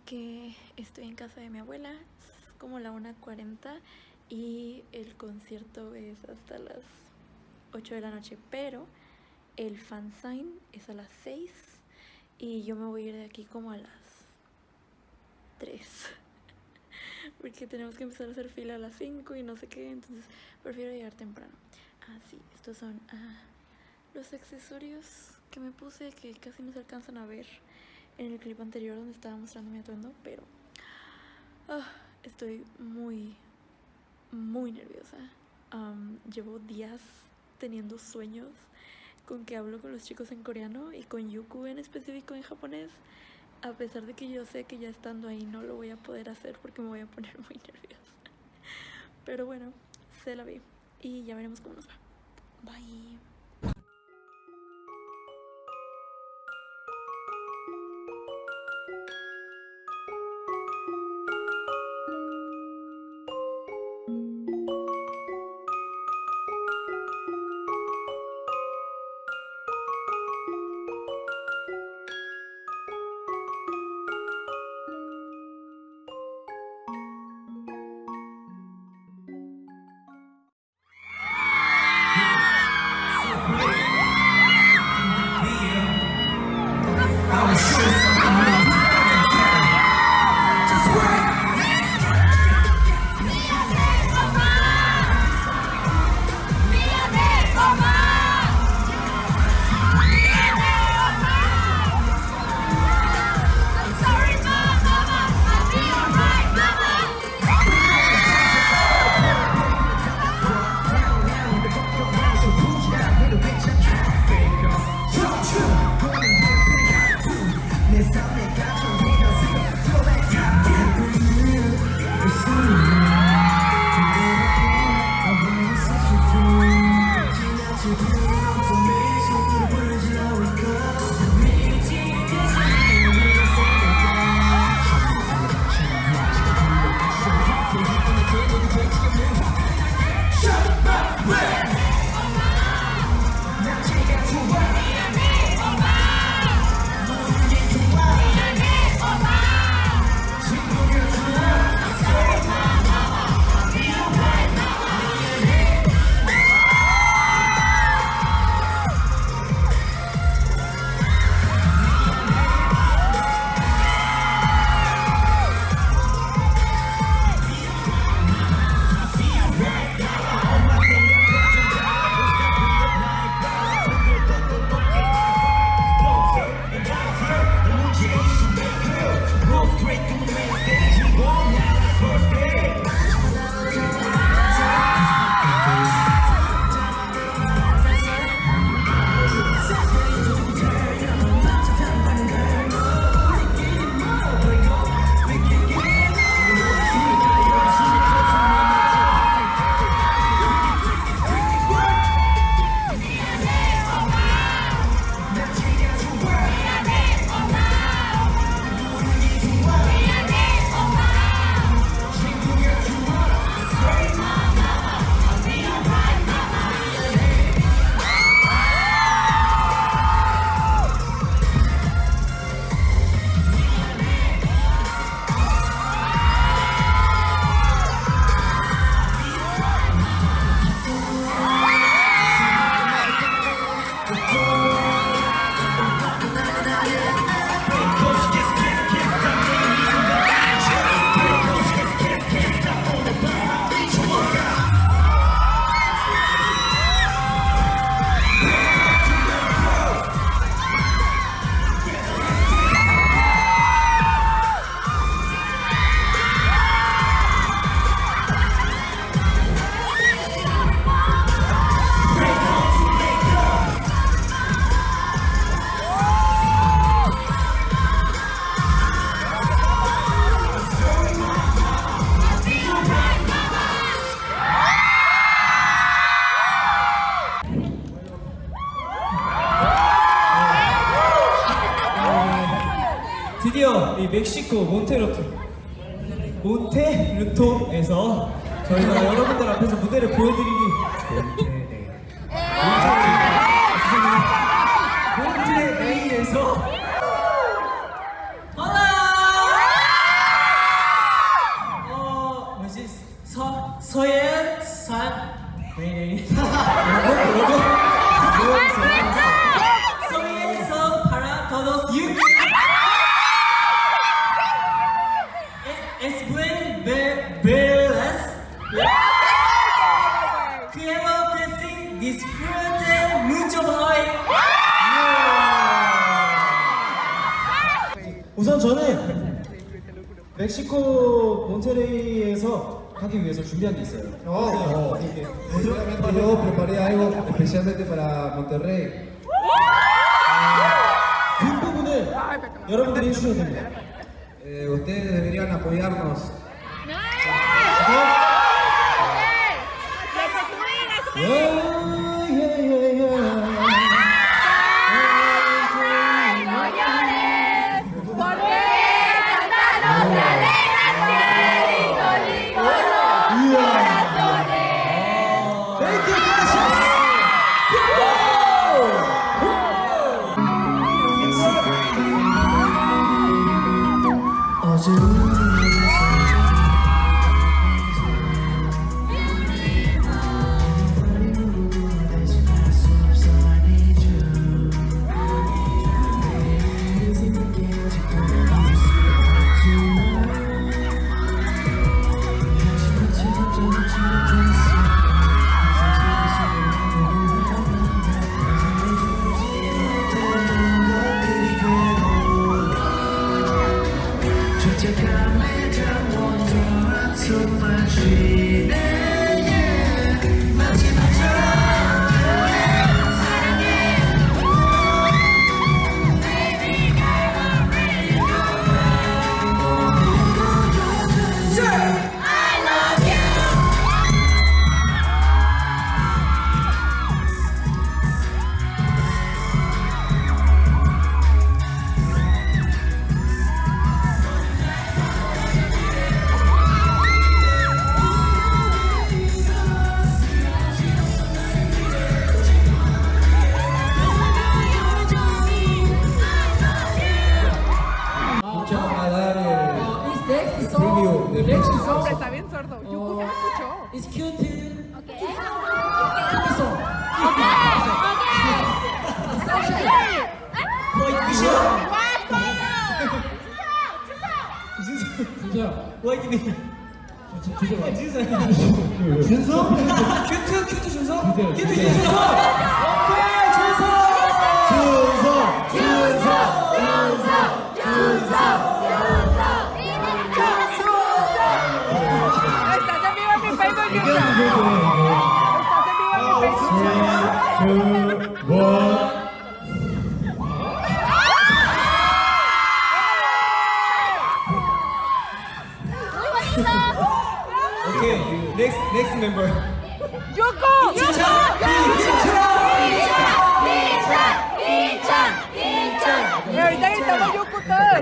que estoy en casa de mi abuela, es como la 1:40 y el concierto es hasta las 8 de la noche, pero el fansign es a las 6 y yo me voy a ir de aquí como a las 3 porque tenemos que empezar a hacer fila a las 5 y no sé qué, entonces prefiero llegar temprano. Sí, estos son los accesorios que me puse, que casi no se alcanzan a ver en el clip anterior donde estaba mostrando mi atuendo, pero estoy muy nerviosa. Llevo días teniendo sueños con que hablo con los chicos en coreano y con Yuku en específico en japonés, a pesar de que yo sé que ya estando ahí no lo voy a poder hacer porque me voy a poner muy nerviosa. Pero bueno, se la vi y ya veremos cómo nos va. Bye. 드디어 이 멕시코 몬테르토에서 저희가 여러분들 앞에서 무대를 보여드리기 몬테레이에서 우선 저는 멕시코 몬테레이에서 가기 위해서 준비한 게 있어요. Seguramente yo preparé algo especialmente para Monterrey. 뒷부분을 여러분들이 해주셔야 됩니다. Ustedes deberían apoyarnos. Preview de México. Está bien sordo. Yuko se lo escuchó. It's cute. 준서? 큐트 준서? 큐트 준서? Estás en vivo en mi Facebook, Yuko. Estás en vivo en mi Facebook. Okay, next member. Yuko. Y ahorita gritamos Yuko todo.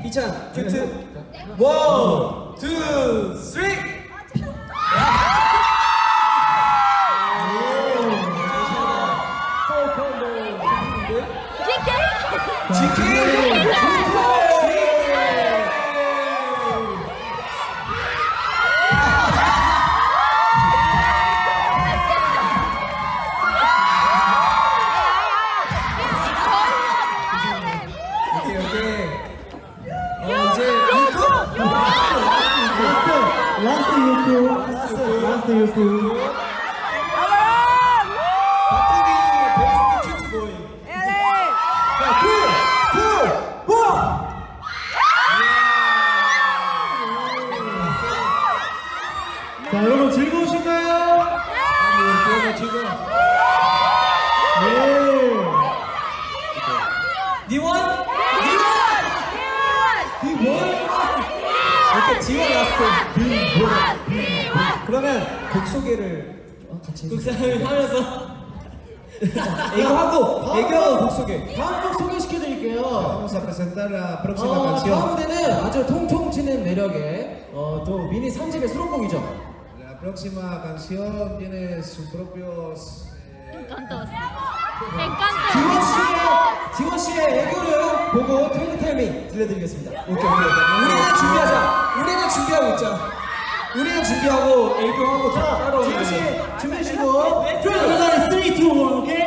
희찬, 큐트. 원, 투, 쓰리. 라스트 유쿠. 바꾸기 베스트 큐트 보이. 자, 투, 원. 자, 여러분 즐거우신가요? 네. 니원? 이렇게 지원 라스트. 그러면 곡 소개를 같이 하면서 애교하고 곡 소개. 다음 곡 소개시켜드릴게요. Vamos a presentar la próxima canción. 다음 무대는 아주 통통 튀는 매력의 또 미니 3집의 수록곡이죠. La próxima canción tiene sus propios. 지원 씨의 애교를 보고 텔미 들려드리겠습니다. 오케이. 우리는 준비하자. 우리는 준비하고 있자. 우리는 준비하고 애교하고 다 따로. 지원 씨 준비하시고. 3, 2, 1, 오케이?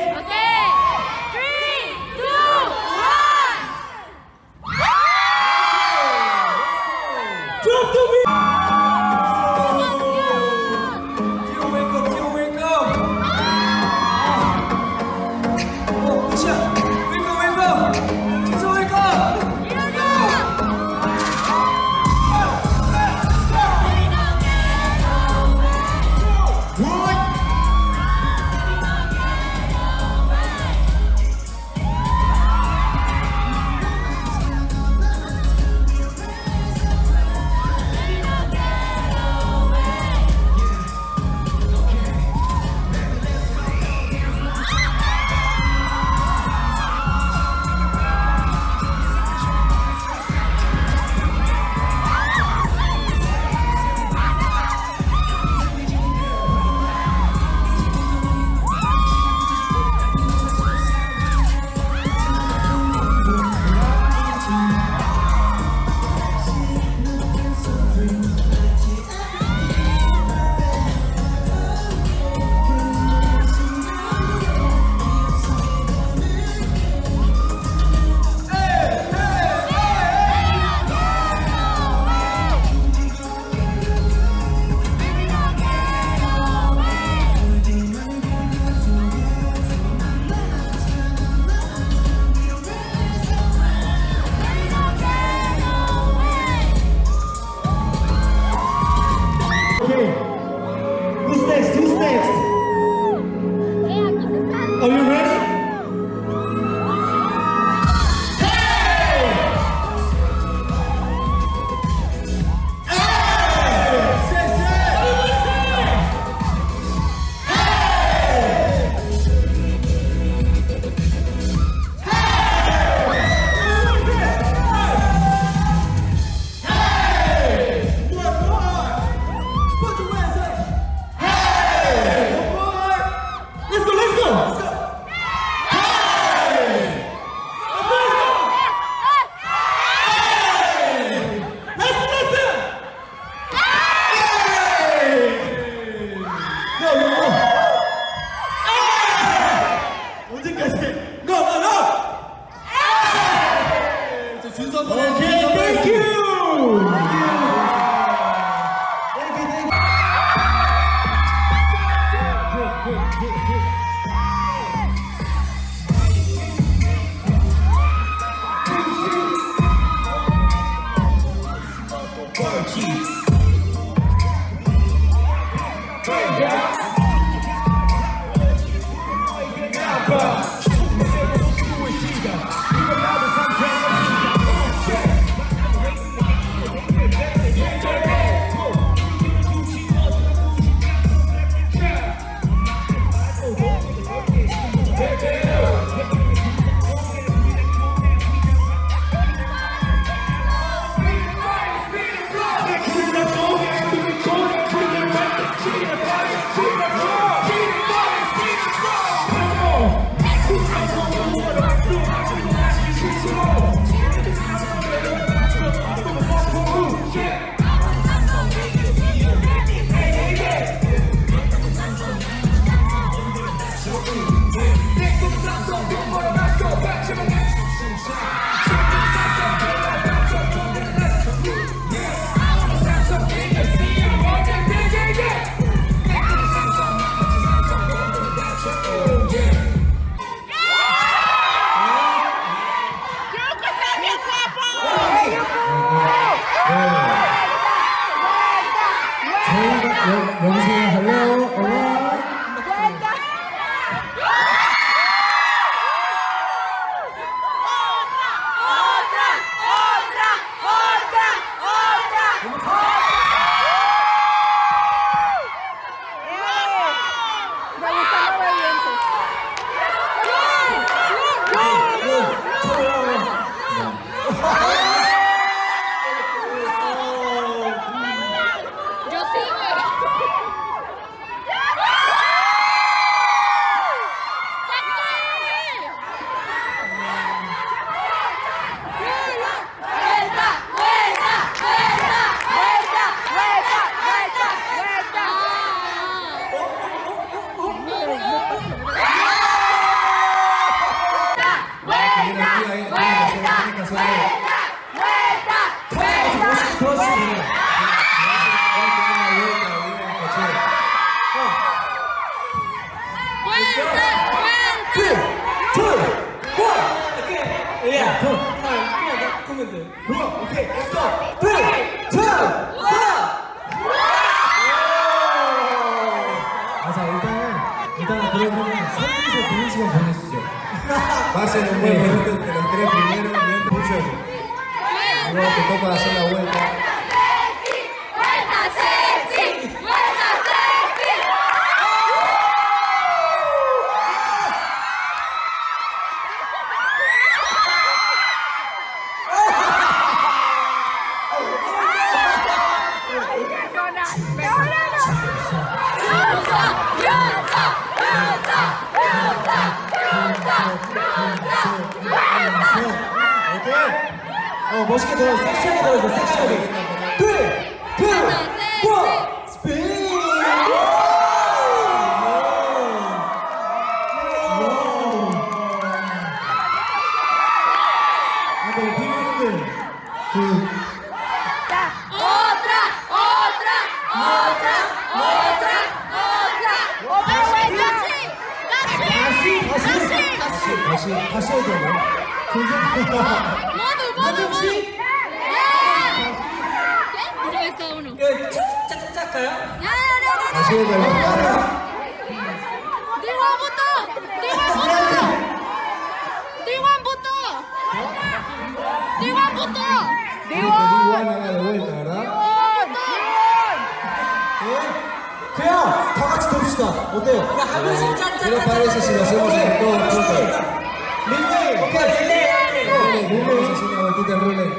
Drop the beat. Deal wake up. 희찬, wake up. 진서 wake up. hacerlo. 도와주시면 돼요. 오케이, let's go. 3, 2, 1. 자, 일단은 그러면 3분에서 좋은 시간 보내시죠. Va a ser un buen momento entre los tres primeros. Mucho. Luego te toca hacer la vuelta. 멋있게 돌아요. 섹시하게 돌아요. 섹시하게. 3, 2, 1, 스피드! 다시 해야 돼요. 씨? 짝짝짝 가요? Así es, ¿verdad? Igual haga de vuelta, ¿verdad? 그냥 다 같이 돕시다. 어때요? 한 명씩 ¿Qué les parece si lo hacemos entre todos juntos? 릴레이. 짝짝짝. 릴레이. Vamos a hacer una vueltita en relay.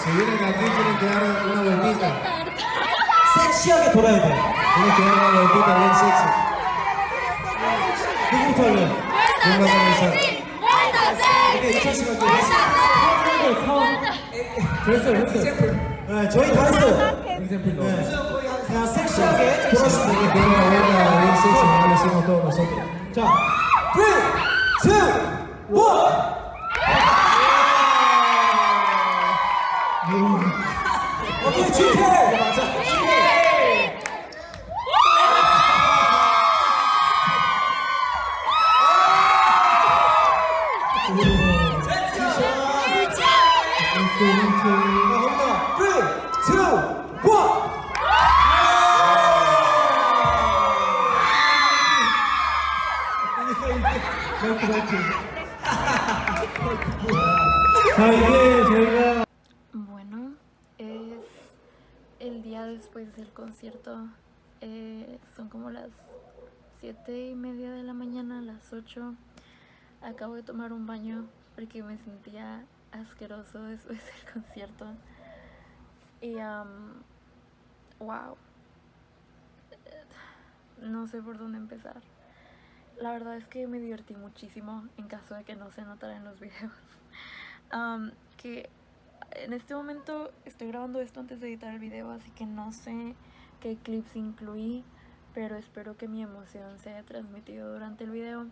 Si vienen aquí tienen que dar una vueltita. 섹시하게 돌아야 돼. Tienen que dar una vueltita bien sexy. 누구부터 할래요? ¿Quién va a comenzar? 됐어요. 네, 저희 다 했어요. 그냥 섹시하게 돌아주시면 Tienen que dar una vuelta bien sexy, como lo hicimos todos nosotros. 자, 3, 2, 1. 오케이, GK! 맞아. 갑니다. 3, 2, 1. 자, 이제 저희가 Bueno, es el día después del concierto. Son como las 7:30 de la mañana, las 8. Acabo de tomar un baño porque me sentía asqueroso después del concierto. Y, wow. No sé por dónde empezar. La verdad es que me divertí muchísimo, en caso de que no se notara en los videos. Que en este momento estoy grabando esto antes de editar el video, así que no sé qué clips incluí, pero espero que mi emoción se haya transmitido durante el video.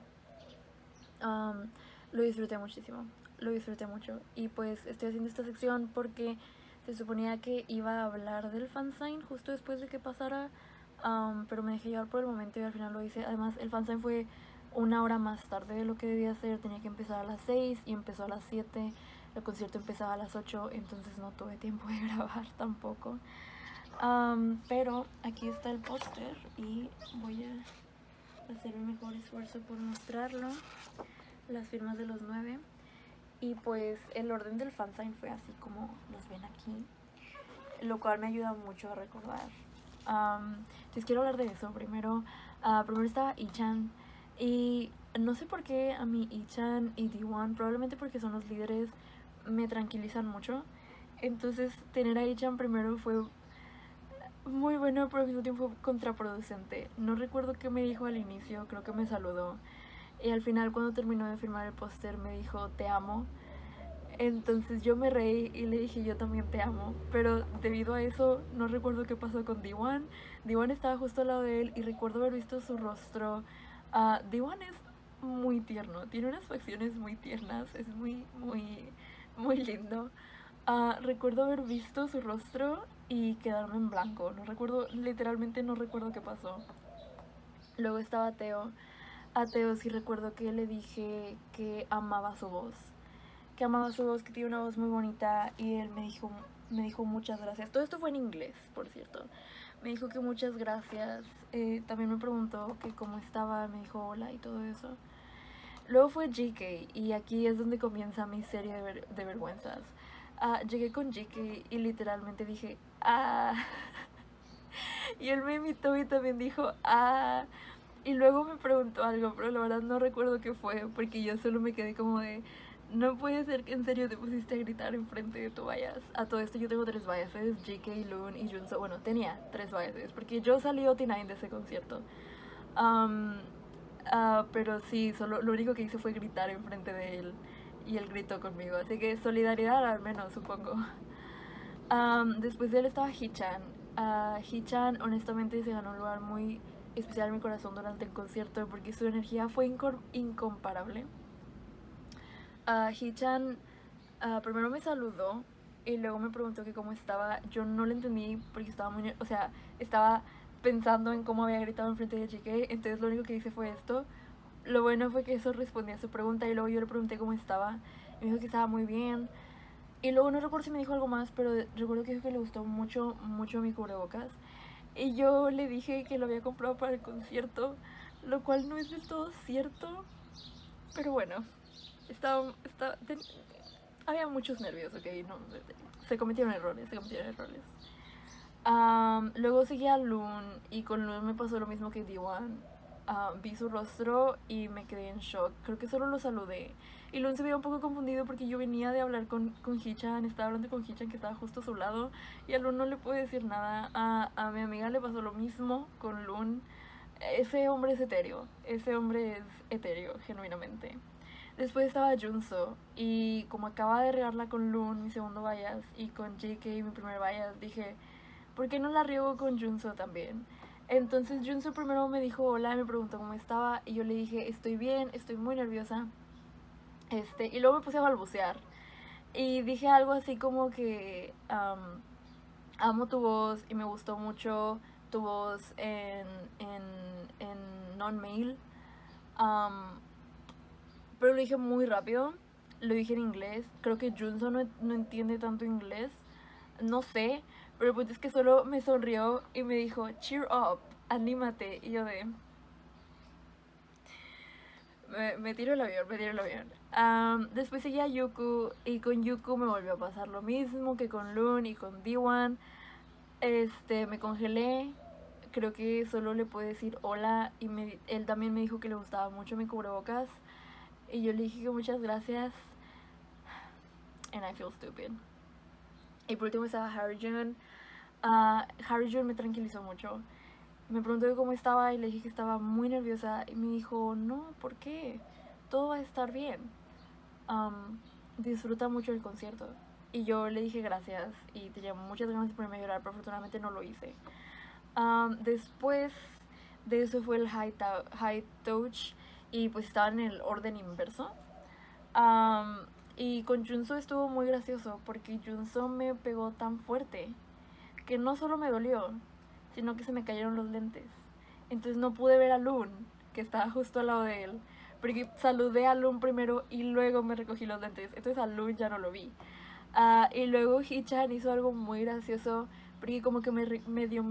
Lo disfruté muchísimo, lo disfruté mucho, y pues estoy haciendo esta sección porque se suponía que iba a hablar del fansign justo después de que pasara, pero me dejé llevar por el momento y al final lo hice. Además, el fansign fue 1 hora más tarde de lo que debía ser. Tenía que empezar a las 6 y empezó a las 7. El concierto empezaba a las 8, entonces no tuve tiempo de grabar tampoco. Pero aquí está el póster y voy a hacer el mejor esfuerzo por mostrarlo. Las firmas de los 9. Y pues el orden del fansign fue así como los ven aquí, lo cual me ayuda mucho a recordar. Entonces quiero hablar de eso. Primero estaba Ichan, y no sé por qué a mí Ichan y D1, probablemente porque son los líderes, me tranquilizan mucho. Entonces tener a Ichan primero fue muy bueno, pero al mismo tiempo contraproducente. No recuerdo qué me dijo al inicio, creo que me saludó. Y al final, cuando terminó de firmar el póster, me dijo, te amo. Entonces yo me reí y le dije, yo también te amo. Pero debido a eso, no recuerdo qué pasó con D1. D1 estaba justo al lado de él y recuerdo haber visto su rostro. D1 es muy tierno, tiene unas facciones muy tiernas, es muy lindo. Recuerdo haber visto su rostro y quedarme en blanco. No recuerdo, literalmente no recuerdo qué pasó. Luego estaba Teo. A Teo sí recuerdo que le dije que amaba su voz. Que amaba su voz, que tiene una voz muy bonita. Y él me dijo muchas gracias. Todo esto fue en inglés, por cierto. Me dijo que muchas gracias. También me preguntó que cómo estaba, me dijo hola y todo eso. Luego fue GK y aquí es donde comienza mi serie de vergüenzas. Llegué con GK y literalmente dije y él me imitó y también dijo y luego me preguntó algo, pero la verdad no recuerdo qué fue, porque yo solo me quedé como de, no puede ser que en serio te pusiste a gritar enfrente de tu bias. A todo esto yo tengo 3 biases, GK, Loon y Junso. Bueno, tenía 3 biases, porque yo salí OT9 de ese concierto. Pero sí, solo lo único que hice fue gritar enfrente de él y él gritó conmigo, así que solidaridad al menos, supongo. Después de él estaba Hee-chan. Hee-chan honestamente se ganó un lugar muy especial en mi corazón durante el concierto porque su energía fue incomparable. Hee-chan primero me saludó y luego me preguntó que cómo estaba. Yo no lo entendí porque estaba muy... O sea, estaba pensando en cómo había gritado enfrente de JK, entonces lo único que hice fue esto. Lo bueno fue que eso respondía a su pregunta y luego yo le pregunté cómo estaba y me dijo que estaba muy bien. Y luego no recuerdo si me dijo algo más, pero recuerdo que dijo que le gustó mucho mi cubrebocas. Y yo le dije que lo había comprado para el concierto, lo cual no es del todo cierto. Pero bueno, había muchos nervios, ok, no, se cometieron errores. Luego seguí a Loon y con Loon me pasó lo mismo que D1. Vi su rostro y me quedé en shock. Creo que solo lo saludé. Y Loon se veía un poco confundido porque yo venía de hablar con Hee-chan. Estaba hablando con Hee-chan que estaba justo a su lado. Y a Loon no le pude decir nada. A mi amiga le pasó lo mismo con Loon. Ese hombre es etéreo. Genuinamente. Después estaba Junso. Y como acaba de regarla con Loon, mi segundo bias, y con JK, mi primer bias, dije, ¿por qué no la riego con Junso también? Entonces Junso primero me dijo hola, me preguntó cómo estaba y yo le dije estoy bien, estoy muy nerviosa. Y luego me puse a balbucear y dije algo así como que amo tu voz y me gustó mucho tu voz en non-mail. Pero lo dije muy rápido, lo dije en inglés. Creo que Junso no entiende tanto inglés, no sé. Pero el punto es que solo me sonrió y me dijo, cheer up, anímate. Y yo de... Me tiro el avión. Después seguí a Yuku y con Yuku me volvió a pasar lo mismo que con Loon y con D1. Me congelé. Creo que solo le pude decir hola y él también me dijo que le gustaba mucho mi cubrebocas. Y yo le dije que muchas gracias. And I feel stupid. Y por último estaba Harry-jun. Harry-jun me tranquilizó mucho. Me preguntó cómo estaba y le dije que estaba muy nerviosa. Y me dijo, no, ¿por qué? Todo va a estar bien. Disfruta mucho el concierto. Y yo le dije gracias y tenía muchas ganas de ponerme a llorar, pero afortunadamente no lo hice. Después de eso fue el high touch y pues estaba en el orden inverso. Y con Junso estuvo muy gracioso porque Junso me pegó tan fuerte que no solo me dolió, sino que se me cayeron los lentes. Entonces no pude ver a Loon, que estaba justo al lado de él, porque saludé a Loon primero y luego me recogí los lentes. Entonces a Loon ya no lo vi. Y luego Hee-chan hizo algo muy gracioso porque como que me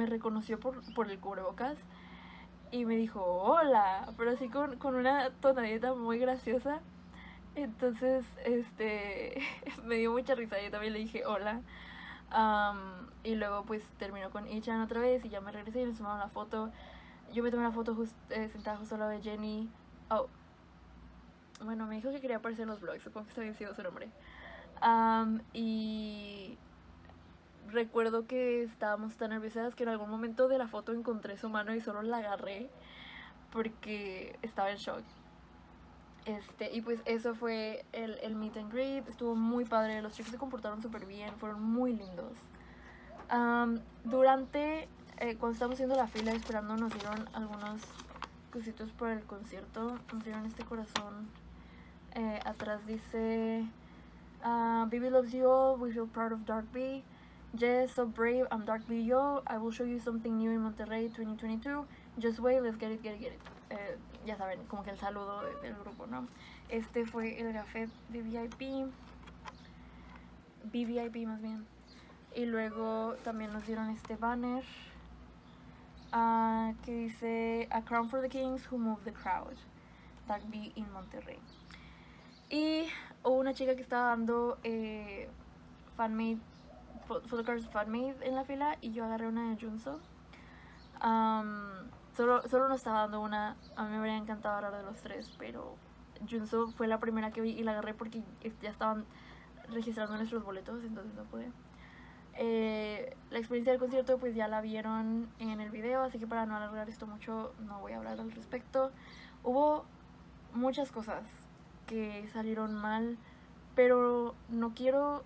reconoció por el cubrebocas y me dijo hola, pero así con una tonadita muy graciosa. Entonces, me dio mucha risa, yo también le dije hola. Y luego pues terminó con Hee-chan otra vez y ya me regresé y nos tomaron la foto. Yo me tomé la foto sentada justo al lado de Jenny. Bueno, me dijo que quería aparecer en los vlogs, supongo que está bien sido su nombre. Y recuerdo que estábamos tan nerviosas que en algún momento de la foto encontré su mano y solo la agarré porque estaba en shock. Y pues eso fue el meet and greet. Estuvo muy padre, los chicos se comportaron súper bien, fueron muy lindos. Durante, cuando estábamos haciendo la fila esperando, nos dieron algunos cositos para el concierto. Nos dieron este corazón. Atrás dice Baby loves you all, we feel proud of Dark B. Yes, so brave, I'm Dark B, yo. I will show you something new in Monterrey 2022. Just wait, let's get it, get it, get it. Ya saben, como que el saludo del grupo, ¿no? Este fue el gafet de VIP. VVIP más bien. Y luego también nos dieron este banner que dice A crown for the kings who move the crowd. Dark B in Monterrey. Y hubo una chica que estaba dando fanmade, photocards fanmade en la fila y yo agarré una de Junso. Solo nos estaba dando una. A mí me habría encantado hablar de los tres, pero Junso fue la primera que vi y la agarré porque ya estaban registrando nuestros boletos, entonces no pude. La experiencia del concierto pues ya la vieron en el video, así que para no alargar esto mucho no voy a hablar al respecto. Hubo muchas cosas que salieron mal, pero no quiero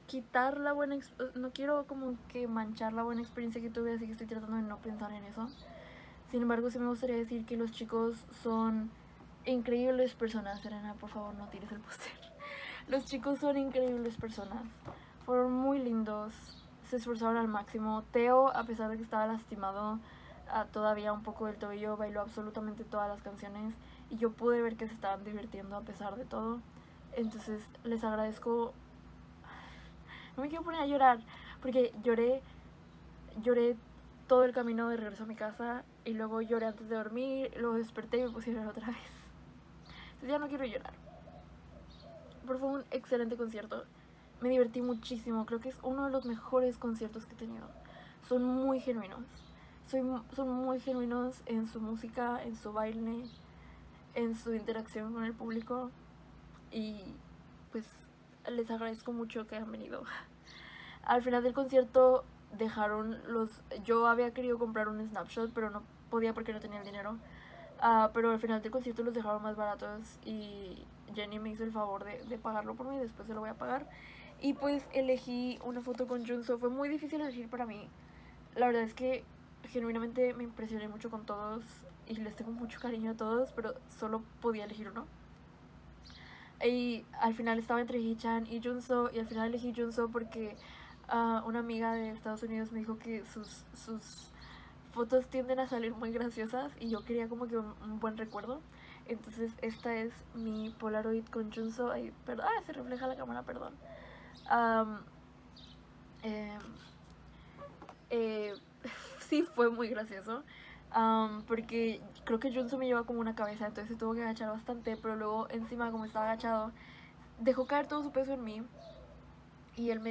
quitar la buena, no quiero como que manchar la buena experiencia que tuve, así que estoy tratando de no pensar en eso. Sin embargo, sí me gustaría decir que los chicos son increíbles personas. Serena, por favor, no tires el póster. Los chicos son increíbles personas, fueron muy lindos, se esforzaron al máximo. Teo, a pesar de que estaba lastimado todavía un poco del tobillo, bailó absolutamente todas las canciones y yo pude ver que se estaban divirtiendo a pesar de todo. Entonces les agradezco. No me quiero poner a llorar porque lloré todo el camino de regreso a mi casa y luego lloré antes de dormir, luego desperté y me puse a llorar otra vez. Entonces ya no quiero llorar. Pero fue un excelente concierto, me divertí muchísimo, creo que es uno de los mejores conciertos que he tenido. Son muy genuinos, son muy genuinos en su música, en su baile, en su interacción con el público y pues les agradezco mucho que hayan venido. Al final del concierto dejaron yo había querido comprar un snapshot pero no podía porque no tenía el dinero, pero al final del concierto los dejaron más baratos y Jenny me hizo el favor de pagarlo por mí, después se lo voy a pagar. Y pues elegí una foto con Junso. Fue muy difícil elegir para mí, la verdad es que genuinamente me impresioné mucho con todos y les tengo mucho cariño a todos, pero solo podía elegir uno. Y al final estaba entre Hee-chan y Junso, y al final elegí Junso porque una amiga de Estados Unidos me dijo que sus fotos tienden a salir muy graciosas y yo quería como que un buen recuerdo. Entonces esta es mi Polaroid con Junso. Ay, perdón, se refleja la cámara, perdón. Sí, fue muy gracioso. Porque creo que Junso me lleva como una cabeza, entonces se tuvo que agachar bastante, pero luego encima como estaba agachado dejó caer todo su peso en mí y él me